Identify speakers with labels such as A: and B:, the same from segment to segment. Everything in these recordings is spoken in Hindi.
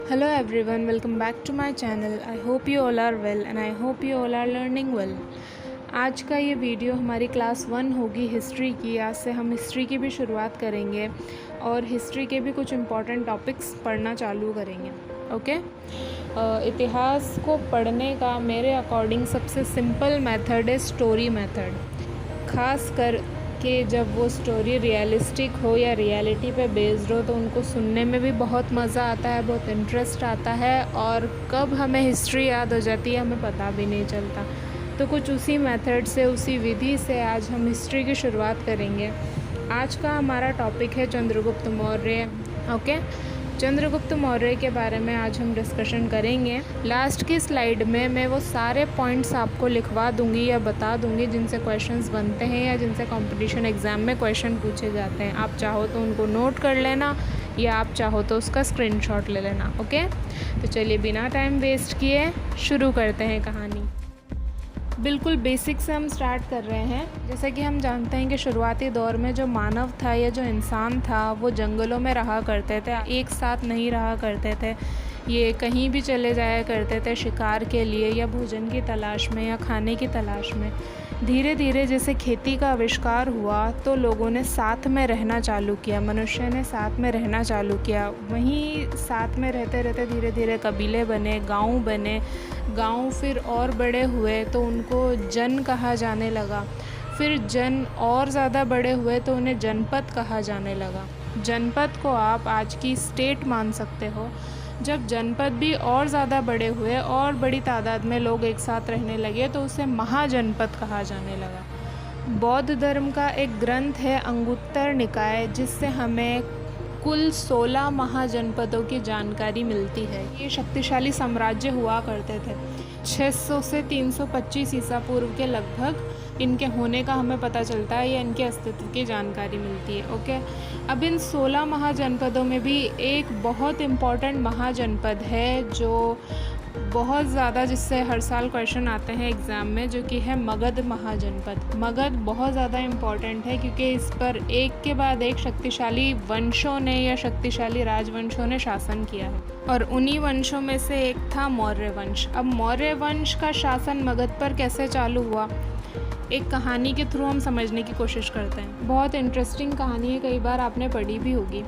A: Hello everyone, welcome back to my channel. I hope you all are well and I hope you all are learning well. आज का ये वीडियो हमारी क्लास 1 होगी हिस्ट्री की। आज से हम हिस्ट्री की भी शुरुआत करेंगे और हिस्ट्री के भी कुछ इम्पॉर्टेंट टॉपिक्स पढ़ना चालू करेंगे। ओके इतिहास को पढ़ने का मेरे अकॉर्डिंग सबसे सिंपल मेथड है स्टोरी मेथड। ख़ास कर कि जब वो स्टोरी रियलिस्टिक हो या रियलिटी पे बेस्ड हो तो उनको सुनने में भी बहुत मज़ा आता है, बहुत इंटरेस्ट आता है और कब हमें हिस्ट्री याद हो जाती है हमें पता भी नहीं चलता। तो कुछ उसी मेथड से, उसी विधि से आज हम हिस्ट्री की शुरुआत करेंगे। आज का हमारा टॉपिक है चंद्रगुप्त मौर्य। ओके, चंद्रगुप्त मौर्य के बारे में आज हम डिस्कशन करेंगे। लास्ट की स्लाइड में मैं वो सारे पॉइंट्स आपको लिखवा दूंगी या बता दूंगी जिनसे क्वेश्चंस बनते हैं या जिनसे कंपटीशन एग्ज़ाम में क्वेश्चन पूछे जाते हैं। आप चाहो तो उनको नोट कर लेना या आप चाहो तो उसका स्क्रीनशॉट ले लेना। ओके, तो चलिए बिना टाइम वेस्ट किए शुरू करते हैं कहानी। बिल्कुल बेसिक से हम स्टार्ट कर रहे हैं। जैसे कि हम जानते हैं कि शुरुआती दौर में जो मानव था या जो इंसान था वो जंगलों में रहा करते थे, एक साथ नहीं रहा करते थे। ये कहीं भी चले जाया करते थे शिकार के लिए या भोजन की तलाश में या खाने की तलाश में। धीरे धीरे जैसे खेती का आविष्कार हुआ तो लोगों ने साथ में रहना चालू किया, मनुष्य ने साथ में रहना चालू किया। वहीं साथ में रहते रहते धीरे धीरे कबीले बने, गांव बने, गांव फिर और बड़े हुए तो उनको जन कहा जाने लगा। फिर जन और ज़्यादा बड़े हुए तो उन्हें जनपद कहा जाने लगा। जनपद को आप आज की स्टेट मान सकते हो। जब जनपद भी और ज़्यादा बड़े हुए और बड़ी तादाद में लोग एक साथ रहने लगे तो उसे महाजनपद कहा जाने लगा। बौद्ध धर्म का एक ग्रंथ है अंगुत्तर निकाय, जिससे हमें कुल 16 महाजनपदों की जानकारी मिलती है। ये शक्तिशाली साम्राज्य हुआ करते थे। 600 से 325 ईसा पूर्व के लगभग इनके होने का हमें पता चलता है या इनके अस्तित्व की जानकारी मिलती है। ओके, अब इन 16 महाजनपदों में भी एक बहुत इम्पॉर्टेंट महाजनपद है जो बहुत ज़्यादा, जिससे हर साल क्वेश्चन आते हैं एग्ज़ाम में, जो कि है मगध महाजनपद। मगध बहुत ज़्यादा इम्पॉर्टेंट है क्योंकि इस पर एक के बाद एक शक्तिशाली वंशों ने या शक्तिशाली राजवंशों ने शासन किया है और उन्हीं वंशों में से एक था मौर्य वंश। अब मौर्य वंश का शासन मगध पर कैसे चालू हुआ, एक कहानी के थ्रू हम समझने की कोशिश करते हैं। बहुत इंटरेस्टिंग कहानी है, कई बार आपने पढ़ी भी होगी।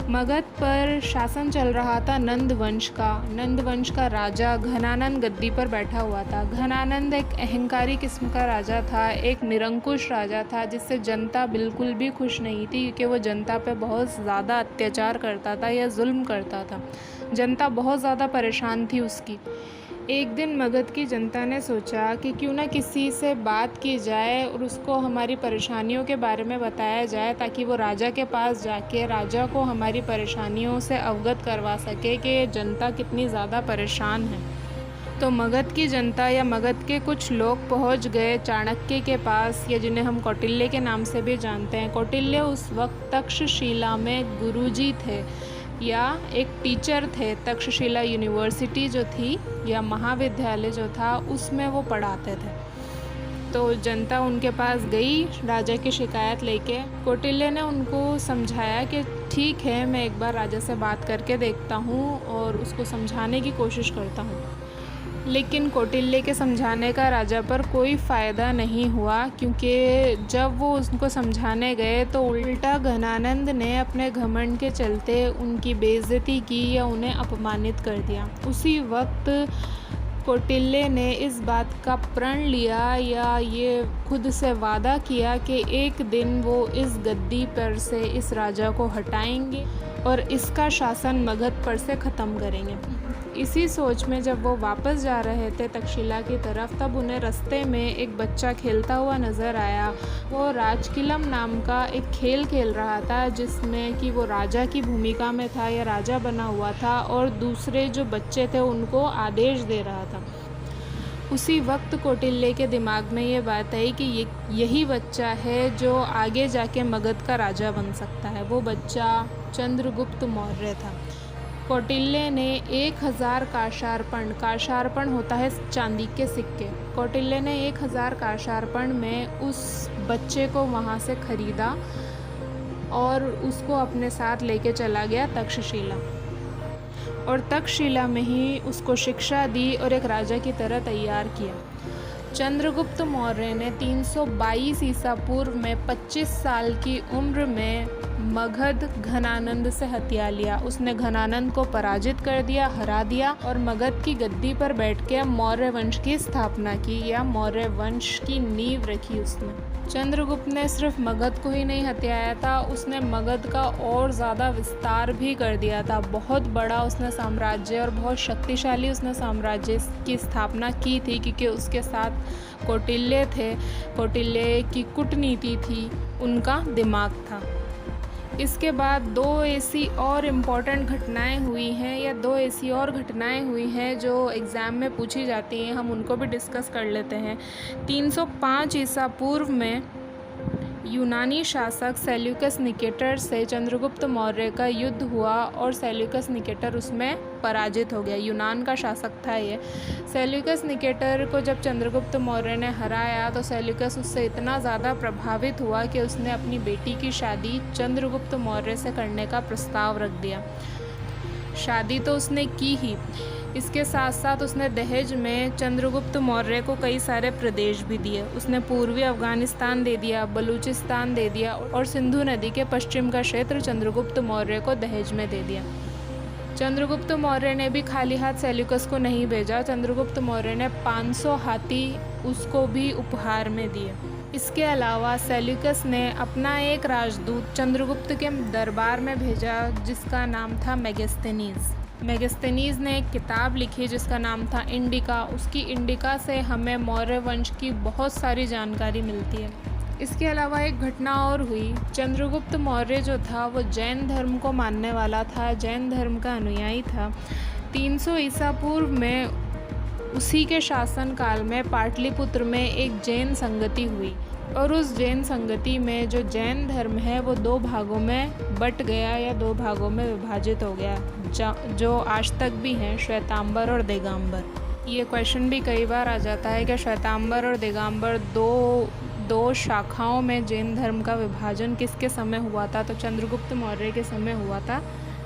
A: मगध पर शासन चल रहा था नंद वंश का। नंद वंश का राजा घनानंद गद्दी पर बैठा हुआ था। घनानंद एक अहंकारी किस्म का राजा था, एक निरंकुश राजा था जिससे जनता बिल्कुल भी खुश नहीं थी क्योंकि वो जनता पे बहुत ज़्यादा अत्याचार करता था या जुल्म करता था। जनता बहुत ज़्यादा परेशान थी उसकी। एक दिन मगध की जनता ने सोचा कि क्यों ना किसी से बात की जाए और उसको हमारी परेशानियों के बारे में बताया जाए ताकि वो राजा के पास जाके राजा को हमारी परेशानियों से अवगत करवा सके कि जनता कितनी ज़्यादा परेशान है। तो मगध की जनता या मगध के कुछ लोग पहुंच गए चाणक्य के पास, या जिन्हें हम कौटिल्य के नाम से भी जानते हैं। कौटिल्य उस वक्त तक्षशिला में गुरुजी थे या एक टीचर थे। तक्षशिला यूनिवर्सिटी जो थी या महाविद्यालय जो था उसमें वो पढ़ाते थे। तो जनता उनके पास गई राजा की शिकायत लेके। कौटिल्य ने उनको समझाया कि ठीक है, मैं एक बार राजा से बात करके देखता हूँ और उसको समझाने की कोशिश करता हूँ। लेकिन कौटिल्य के समझाने का राजा पर कोई फ़ायदा नहीं हुआ क्योंकि जब वो उसको समझाने गए तो उल्टा घनानंद ने अपने घमंड के चलते उनकी बेइज्जती की या उन्हें अपमानित कर दिया। उसी वक्त कौटिल्य ने इस बात का प्रण लिया या ये खुद से वादा किया कि एक दिन वो इस गद्दी पर से इस राजा को हटाएंगे और इसका शासन मगध पर से ख़त्म करेंगे। इसी सोच में जब वो वापस जा रहे थे तक्षशिला की तरफ, तब उन्हें रास्ते में एक बच्चा खेलता हुआ नज़र आया। वो राजकिलम नाम का एक खेल खेल रहा था जिसमें कि वो राजा की भूमिका में था या राजा बना हुआ था और दूसरे जो बच्चे थे उनको आदेश दे रहा था। उसी वक्त कौटिल्य के दिमाग में ये बात आई कि यही बच्चा है जो आगे जाके मगध का राजा बन सकता है। वो बच्चा चंद्रगुप्त मौर्य था। कौटिल्य ने 1000 काशार्पण होता है चांदी के सिक्के। कौटिल्य ने 1000 काशार्पण में उस बच्चे को वहाँ से ख़रीदा और उसको अपने साथ लेके चला गया तक्षशिला। और तक्षशिला में ही उसको शिक्षा दी और एक राजा की तरह तैयार किया। चंद्रगुप्त मौर्य ने 322 ईसा पूर्व में 25 साल की उम्र में मगध घनानंद से हत्या लिया। उसने घनानंद को पराजित कर दिया, हरा दिया और मगध की गद्दी पर बैठ के मौर्य वंश की स्थापना की या मौर्य वंश की नींव रखी उसने। चंद्रगुप्त ने सिर्फ मगध को ही नहीं हत्याया था, उसने मगध का और ज़्यादा विस्तार भी कर दिया था। बहुत बड़ा उसने साम्राज्य और बहुत शक्तिशाली उसने साम्राज्य की स्थापना की थी, क्योंकि उसके साथ कौटिल्य थे। कौटिल्य की कूटनीति थी, उनका दिमाग था। इसके बाद दो ऐसी और इम्पॉर्टेंट घटनाएं हुई हैं या दो ऐसी और घटनाएं हुई हैं जो एग्ज़ाम में पूछी जाती हैं, हम उनको भी डिस्कस कर लेते हैं। 305 ईसा पूर्व में यूनानी शासक सेल्यूकस निकेटर से चंद्रगुप्त मौर्य का युद्ध हुआ और सेल्यूकस निकेटर उसमें पराजित हो गया। यूनान का शासक था ये। सेल्यूकस निकेटर को जब चंद्रगुप्त मौर्य ने हराया तो सेल्यूकस उससे इतना ज़्यादा प्रभावित हुआ कि उसने अपनी बेटी की शादी चंद्रगुप्त मौर्य से करने का प्रस्ताव रख दिया। शादी तो उसने की ही, इसके साथ साथ उसने दहेज में चंद्रगुप्त मौर्य को कई सारे प्रदेश भी दिए। उसने पूर्वी अफगानिस्तान दे दिया, बलूचिस्तान दे दिया और सिंधु नदी के पश्चिम का क्षेत्र चंद्रगुप्त मौर्य को दहेज में दे दिया। चंद्रगुप्त मौर्य ने भी खाली हाथ सेल्यूकस को नहीं भेजा। चंद्रगुप्त मौर्य ने 500 हाथी उसको भी उपहार में दिए। इसके अलावा सेल्यूकस ने अपना एक राजदूत चंद्रगुप्त के दरबार में भेजा जिसका नाम था मेगस्थनीज। मेगस्थनीज ने एक किताब लिखी जिसका नाम था इंडिका। उसकी इंडिका से हमें मौर्य वंश की बहुत सारी जानकारी मिलती है। इसके अलावा एक घटना और हुई। चंद्रगुप्त मौर्य जो था वो जैन धर्म को मानने वाला था, जैन धर्म का अनुयायी था। 300 ईसा पूर्व में उसी के शासन काल में पाटलिपुत्र में एक जैन संगति हुई और उस जैन संगति में जो जैन धर्म है वो दो भागों में बट गया या दो भागों में विभाजित हो गया, जो आज तक भी हैं, श्वेतांबर और दिगंबर। ये क्वेश्चन भी कई बार आ जाता है कि श्वेतांबर और दिगंबर दो शाखाओं में जैन धर्म का विभाजन किसके समय हुआ था? तो चंद्रगुप्त मौर्य के समय हुआ था,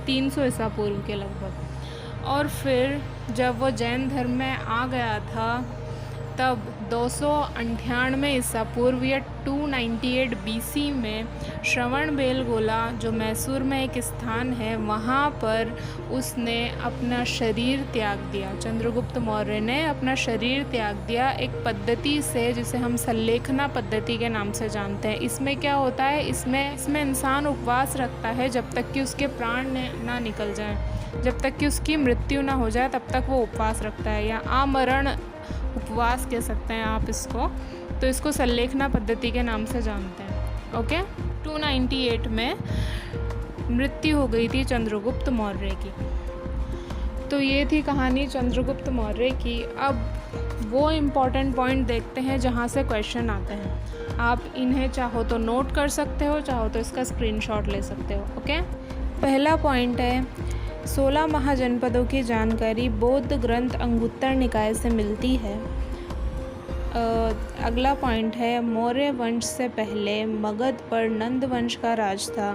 A: 300 ईसा पूर्व के लगभग। और फिर जब वो जैन धर्म में आ गया था तब 298 ईसा पूर्व या 298 BC में श्रवणबेलगोला जो मैसूर में एक स्थान है, वहाँ पर उसने अपना शरीर त्याग दिया। चंद्रगुप्त मौर्य ने अपना शरीर त्याग दिया एक पद्धति से जिसे हम सल्लेखना पद्धति के नाम से जानते हैं। इसमें क्या होता है, इसमें इंसान उपवास रखता है जब तक कि उसके प्राण ना निकल जाए, जब तक कि उसकी मृत्यु ना हो जाए तब तक वो उपवास रखता है, या आमरण उपवास कह सकते हैं आप इसको। तो इसको सल्लेखना पद्धति के नाम से जानते हैं। ओके, 298 में मृत्यु हो गई थी चंद्रगुप्त मौर्य की। तो ये थी कहानी चंद्रगुप्त मौर्य की। अब वो इम्पॉर्टेंट पॉइंट देखते हैं जहाँ से क्वेश्चन आते हैं। आप इन्हें चाहो तो नोट कर सकते हो, चाहो तो इसका स्क्रीनशॉट ले सकते हो। ओके, पहला पॉइंट है 16 महाजनपदों की जानकारी बौद्ध ग्रंथ अंगुत्तर निकाय से मिलती है। अगला पॉइंट है मौर्य वंश से पहले मगध पर नंद वंश का राज था।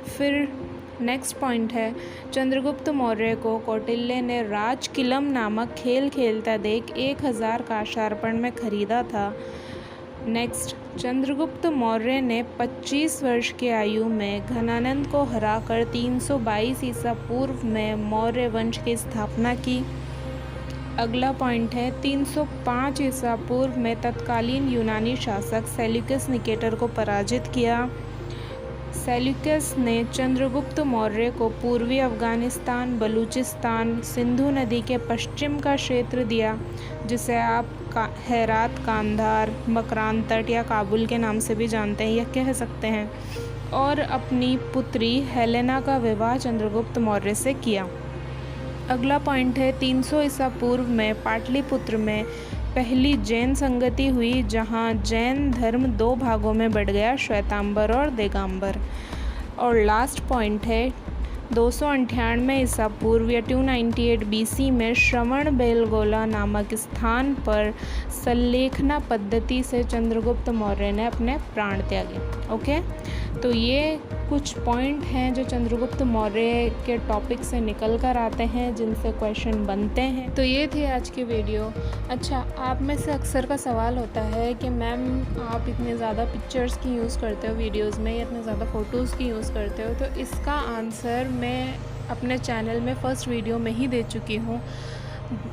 A: फिर नेक्स्ट पॉइंट है चंद्रगुप्त मौर्य को कौटिल्य ने राजकिलम नामक खेल खेलता देख 1000 काशार्पण में खरीदा था। नेक्स्ट, चंद्रगुप्त मौर्य ने 25 वर्ष की आयु में घनानंद को हराकर 322 ईसा पूर्व में मौर्य वंश की स्थापना की। अगला पॉइंट है 305 ईसा पूर्व में तत्कालीन यूनानी शासक सेल्यूकस निकेटर को पराजित किया। सेल्यूकस ने चंद्रगुप्त मौर्य को पूर्वी अफगानिस्तान, बलूचिस्तान, सिंधु नदी के पश्चिम का क्षेत्र दिया, जिसे आप हेरात, कांधार, मकरान तट या काबुल के नाम से भी जानते हैं या कह सकते हैं, और अपनी पुत्री हेलेना का विवाह चंद्रगुप्त मौर्य से किया। अगला पॉइंट है 300 ईसा पूर्व में पाटलिपुत्र में पहली जैन संगति हुई, जहां जैन धर्म दो भागों में बढ़ गया, श्वेतांबर और दिगंबर। और लास्ट पॉइंट है 298 ईसा पूर्व या 298 BC में श्रवणबेलगोला नामक स्थान पर सल्लेखना पद्धति से चंद्रगुप्त मौर्य ने अपने प्राण त्यागे। ओके, तो ये कुछ पॉइंट हैं जो चंद्रगुप्त मौर्य के टॉपिक से निकल कर आते हैं, जिनसे क्वेश्चन बनते हैं। तो ये थी आज की वीडियो। अच्छा, आप में से अक्सर का सवाल होता है कि मैम आप इतने ज़्यादा पिक्चर्स की यूज़ करते हो वीडियोज़ में, या इतने ज़्यादा फ़ोटोज़ की यूज़ करते हो। तो इसका आंसर मैं अपने चैनल में फ़र्स्ट वीडियो में ही दे चुकी हूँ।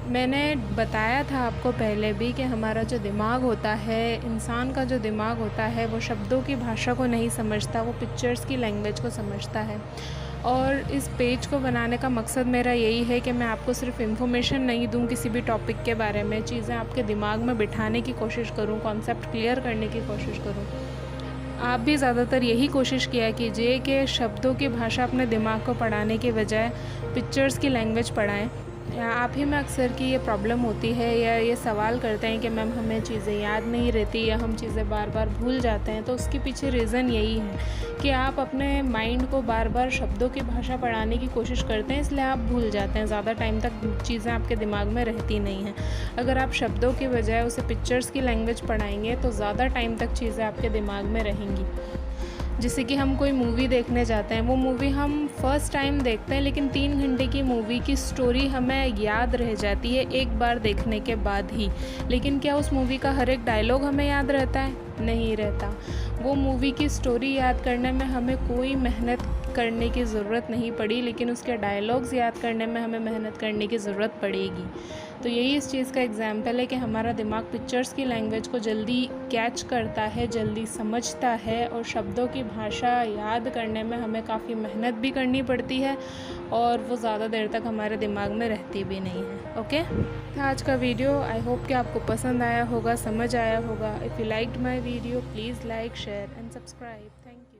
A: मैंने बताया था आपको पहले भी कि हमारा जो दिमाग होता है, इंसान का जो दिमाग होता है, वो शब्दों की भाषा को नहीं समझता, वो पिक्चर्स की लैंग्वेज को समझता है। और इस पेज को बनाने का मकसद मेरा यही है कि मैं आपको सिर्फ इन्फॉर्मेशन नहीं दूं किसी भी टॉपिक के बारे में, चीज़ें आपके दिमाग में बिठाने की कोशिश करूं, कॉन्सेप्ट क्लियर करने की कोशिश करूं। आप भी ज़्यादातर यही कोशिश किया कीजिए कि शब्दों की भाषा अपने दिमाग को पढ़ाने के बजाय पिक्चर्स की लैंग्वेज पढ़ाएं। आप ही में अक्सर की ये प्रॉब्लम होती है, या ये सवाल करते हैं कि मैम हमें चीज़ें याद नहीं रहती, या हम चीज़ें बार बार भूल जाते हैं। तो उसके पीछे रीज़न यही है कि आप अपने माइंड को बार बार शब्दों की भाषा पढ़ाने की कोशिश करते हैं, इसलिए आप भूल जाते हैं। ज़्यादा टाइम तक चीज़ें आपके दिमाग में रहती नहीं हैं। अगर आप शब्दों के बजाय उसे पिक्चर्स की लैंग्वेज पढ़ाएंगे तो ज़्यादा टाइम तक चीज़ें आपके दिमाग में रहेंगी। जैसे कि हम कोई मूवी देखने जाते हैं, वो मूवी हम फर्स्ट टाइम देखते हैं, लेकिन 3 घंटे की मूवी की स्टोरी हमें याद रह जाती है एक बार देखने के बाद ही। लेकिन क्या उस मूवी का हर एक डायलॉग हमें याद रहता है? नहीं रहता। वो मूवी की स्टोरी याद करने में हमें कोई मेहनत करने की ज़रूरत नहीं पड़ी, लेकिन उसके डायलॉग्स याद करने में हमें मेहनत करने की ज़रूरत पड़ेगी। तो यही इस चीज़ का एग्जाम्पल है कि हमारा दिमाग पिक्चर्स की लैंग्वेज को जल्दी कैच करता है, जल्दी समझता है, और शब्दों की भाषा याद करने में हमें काफ़ी मेहनत भी करनी पड़ती है, और वो ज़्यादा देर तक हमारे दिमाग में रहती भी नहीं है। ओके, आज का वीडियो आई होप कि आपको पसंद आया होगा, समझ आया होगा। If you liked my video, please like, share and subscribe. Thank you.